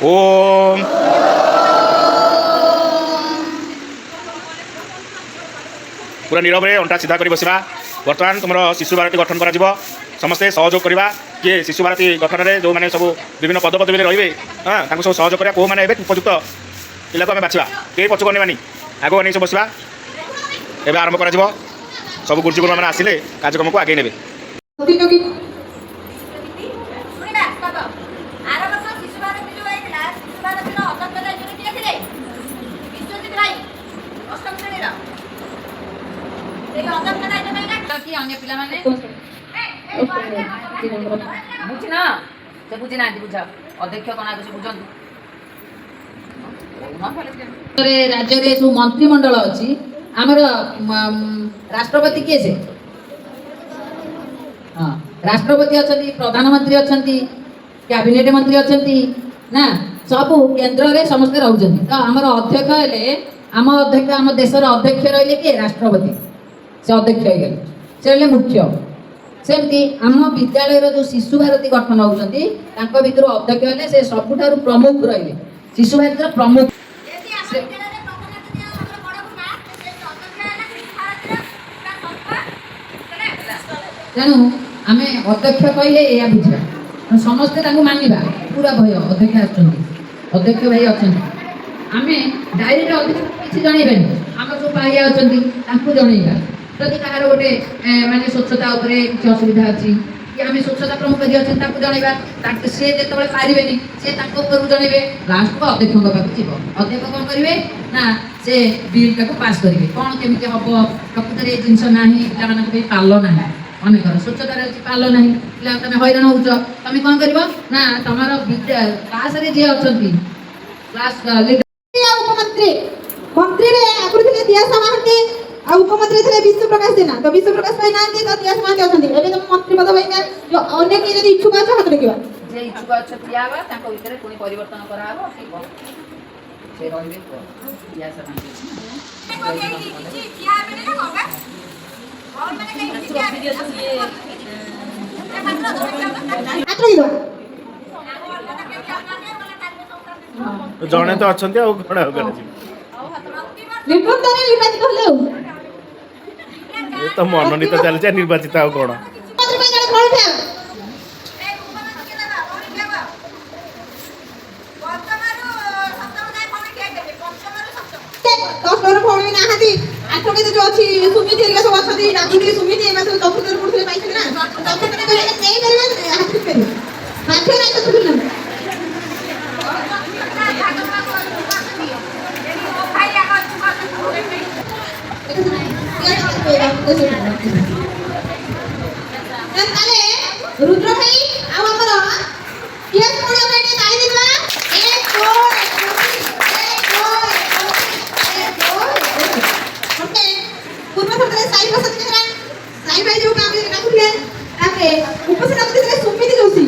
ओम पूरा नीरव रे अंटा सीधा कर बसवा। बर्तमान तुम शिशु भारती गठन कर समस्ते सहयोग करवा किए शिशु भारती गठन में जो मैंने सब विभिन्न पद पदवी रे हाँ सब सहयोग करा कौ मैंने उपयुक्त पिला को आम बाछवा कई पछुक अनेबानी आग अनेक सब बसवा। एवं आरंभ कर सब गुरुजी गुरुमा मैंने आसिले कार्यक्रम को आगे ने बुझना से बुझना बुझा अध्यक्ष कौन आगे बुझंतु राज्य रे सु मंत्रिमंडल अछि हमर राष्ट्रपति के से हां राष्ट्रपति अछंती प्रधानमंत्री अछंती कैबिनेट मंत्री अछंती ना सब केंद्र रे समस्त रहउछंती तो हमर अध्यक्ष हेले आम अध्यक्ष आम देशर अध्यक्ष रहिले के राष्ट्रपति से अध्यक्ष हे गेल से हेले मुख्य सेमती आम विद्यालय जो शिशु भारती गठन होती भर अध्यक्ष हेले से सबुठार प्रमुख रहिले शिशु भारती प्रमुख तेणु आम अध्यक्ष कहले या बुझा समस्ते मानवा पूरा भय अध्यक्ष अध्यक्ष भाई अच्छा आम डायरेक्ट अध्यक्ष किसी जनइबे आम सब पाइया अच्छा जनइबा जदि कहार गोटे माने स्वच्छता उपरे किसी असुविधा अच्छी कि आम स्वच्छता प्रमुख जी अच्छे जनइबा सी जो पारे सी जनइबे लास्ट को अध्यक्ष पाक जीव अध्यक्ष कौन करेंगे ना से बिल टाक पास करेंगे कौन केमी हम प्रकृत ये जिनस ना पे पाल ना अनेक स्वच्छतार पाल ना पे तुम हैरान हो तुम कौन कर ना तुम क्लास जी अच्छा क्लास उपमंत्री मंत्री दियासा महांती आ उपमंत्री थे विश्व प्रकाश जेना तो विश्व प्रकाश भाई ना तो दियासा महांती अछंती एबे तो मंत्री पद भाई जो अनेक यदि इच्छुक छ हाथ देखिबा जे इच्छुक छ दियाबा ताको भीतर कोनी परिवर्तन कराबो से रहबे दियासा महांती जने तो अच्छा तो मनोनीत चलছে निर्वाचित आउ कोन रुद्र भाई आ हमर केस कोडियो बेटे गाई दिबा एक गोल ओके पूर्व सदस्य साई बसत केरा साई भाई जो काम राखुले ताके उपसेना प्रतिनिधि सुमिति जोशी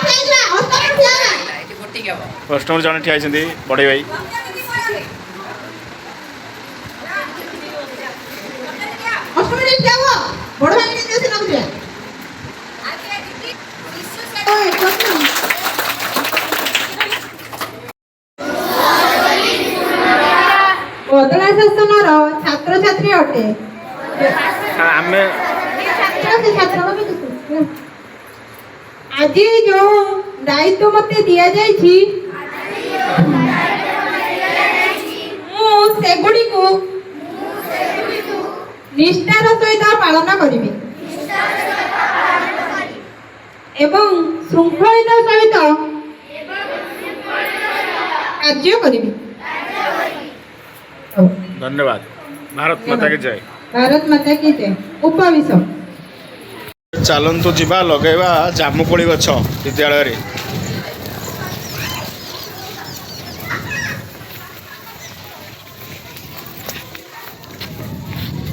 फेजला अष्टम ठियाना एटी गोटी गयो अष्टम जने ठिया छथि बडे भाई अष्टम रे ठियाबो बड भाई के जोशी नाउथिया बदला शासनर छात्र छात्री अटे आज जो दायित्व मते दिया जाइछि सेगुड़ी को निष्ठार सहित पालन करिबी एवं श्रृंखलित सहित कार्य करिबी। धन्यवाद। भारत माता की जय। भारत माता की जय। उपविश चलतु जीवा लगेवा जामुकोली गछ विद्यालय रे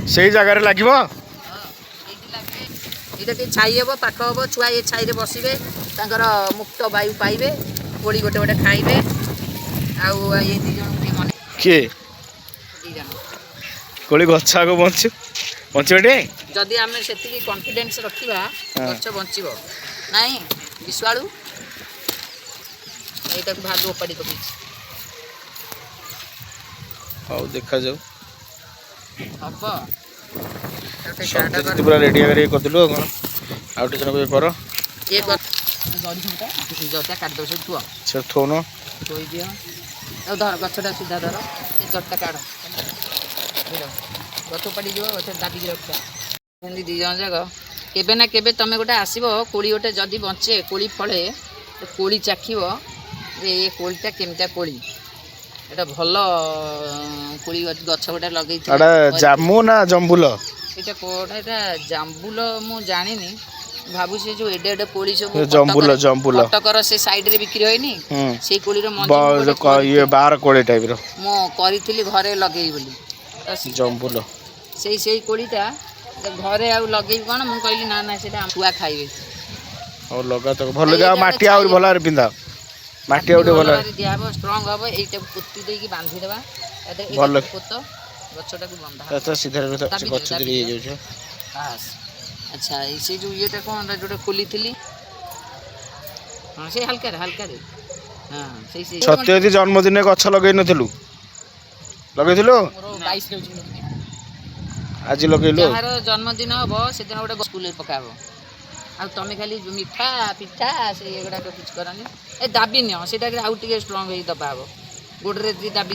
से जगह लगे छाई हे पाख हम छुआ ये छाई बसवे मुक्त वायु पाइबे कोड़ी गोटे गोटे खाइबे आए दी जन मन किए कोड़ी गछ आग बंचु बंचे जदि आम से कॉन्फिडेंस रखा गछ बंचब नाई विश्वाड़ू ଏଇଟାକୁ ଭାଲୁ ଓପାଡ଼ି ପକେଇଛି। ହଉ ଦେଖାଯାଉ। ହବ ସତ୍ୟଜିତ ପୁରା ରେଡି ଆଗରେ କରିଦେଲୁ ଆଉ କ'ଣ ଆଉ ଟିକେ ଜଣକ କର ଇଏ ଜଟା କାଟିଦେବ ସେଠି ଥୁଅ ସେ ଥୋଉନ ଥୋଇଦିଅ। ଆଉ ଧର ଗଛଟା ସିଧା ଧର ସେ ଜଟା କାଢ଼ ଗଛ ଉପାଡ଼ି ଯିବ ଗଛ ଦାବିକି ରଖିବ। ଏମିତି ଦୁଇ ଜଣ ଯାକ କେବେ ନା କେବେ ତମେ ଗୋଟେ ଆସିବ କୋଳି ଗୋଟେ ଯଦି ବଞ୍ଚେ କୋଳି ଫଳେ କୋଳି ଚାଖିବ ଯେ ଏ କୋଳିଟା କେମିତିଆ କୋଳି। ଏଇଟା ଭଲ କୋଳି ଗଛ ଗୋଟେ ଲଗେଇଥିଲା। ଏଟା ଜାମୁ ନା ଜମ୍ବୁଲ? ଏଇଟା କୋଉଟା ଏଇଟା ଜାମ୍ବୁଲ ମୁଁ ଜାଣିନି। ଭାବୁଛି ଯୋଉ ଏଡେ ଏଡେ କୋଳି ସବୁ ଜମ୍ବୁଲ କଟକର ସେ ସାଇଡରେ ବିକ୍ରି ହয়ନି ସେଇ କୋଳିର ମଞ୍ଜି ଇଏ ବାର କୋଳି ଟାଇପର ମୁଁ କରିଥିଲି ଘରେ ଲଗେଇ ବୋଲି ଜମ୍ବୁଲ। ସେଇ କୋଳିଟା ଘରେ ଆଉ ଲଗେଇବି କ'ଣ ମୁଁ କହିଲି ନା ନା ସେଇଟା ଛୁଆ ଖାଇବେ। ହଉ ଲଗା ତ ଭଲ ଆଉ ମାଟି ଆହୁରି ଭଲ ଭାବରେ ପିନ୍ଧା ମାଟି ଆଉ ଟିକେ ଭଲ ଦିଆହବ ଷ୍ଟ୍ରଙ୍ଗ ହବ। এইଟାକୁ ପୋତି ଦେଇକି ବାନ୍ଧିଦେବା ଭଲ ପୋତ ଗଛଟାକୁ ବନ୍ଧା ସିଧାରେ ଗଛ ଧୀରେ ହେଇଯାଉଛି। ବାସ୍ ଆଚ୍ଛା ସେ ଯୋଉ ଇଏଟା କ'ଣ ଯୋଉଟା ଖୋଲିଥିଲି ହଁ ସେଇ ହାଲକାରେ ହାଲକାରେ ହଁ ସେଇ ସତ୍ୟଜିତ ଜନ୍ମଦିନେ ଗଛ ଲଗେଇ ନଥିଲୁ ଲଗେଇଥିଲୁ ମୋର 22ରେ ଅଛି। ଆଜି ଲଗେଇଲୁ। ଯାହାର ଜନ୍ମଦିନ ହବ ସେଦିନ ଗୋଟେ ସ୍କୁଲରେ ପକାହବ। ଆଉ ତମେ ଖାଲି ମିଠା ପିଠା ସେ ଏଗୁଡ଼ାକ କିଛି କରନି ଏ ଦାବି ନିଅ ସେଇଟା ଆଉ ଟିକେ ଷ୍ଟ୍ରଙ୍ଗ ହେଇକି ଦବା ହବ ଗୋଡ଼ରେ ଦାବି